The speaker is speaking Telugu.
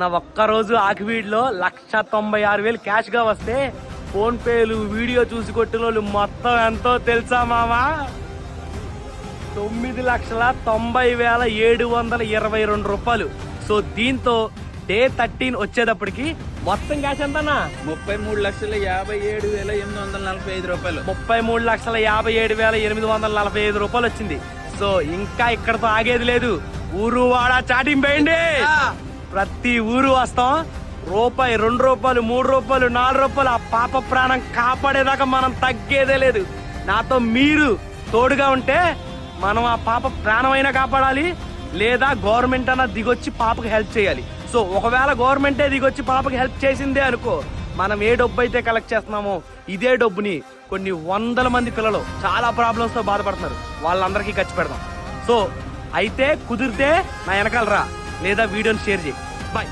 నా ఒక్కరోజు ఆకివీడిలో 1,96,000 క్యాష్ గా వస్తే ఫోన్ పేలు వీడియో చూసి కొట్టిన వాళ్ళు మొత్తం ఎంతో తెలుసా మామా? 9,90,722 రూపాయలు. సో దీంతో డే 13 వచ్చేటప్పటికి మొత్తం క్యాష్ ఎంతనా? 33,57,845 రూపాయలు. 33,57,845 రూపాయలు వచ్చింది. సో ఇంకా ఇక్కడతో ఆగేది లేదు. ఊరు వాడ చాటింపేయండి. ప్రతి ఊరు వస్తాం. రూపాయి, 2 రూపాయలు, 3 రూపాయలు, 4 రూపాయలు ఆ పాప ప్రాణం కాపాడేదాకా మనం తగ్గేదే లేదు. నాతో మీరు తోడుగా ఉంటే మనం ఆ పాప ప్రాణమైనా కాపాడాలి, లేదా గవర్నమెంట్ అన్న దిగొచ్చి పాపకి హెల్ప్ చేయాలి. సో ఒకవేళ గవర్నమెంటే దిగొచ్చి పాపకి హెల్ప్ చేసిందే అనుకో, మనం ఏ డబ్బు అయితే కలెక్ట్ చేస్తున్నామో ఇదే డబ్బుని కొన్ని వందల మంది పిల్లలు చాలా ప్రాబ్లమ్స్ తో బాధపడుతున్నారు, వాళ్ళందరికీ ఖర్చు పెడదాం. సో అయితే కుదిరితే నా వెనకాల రా, లేదా వీడియోని షేర్ చేయి. బాయ్.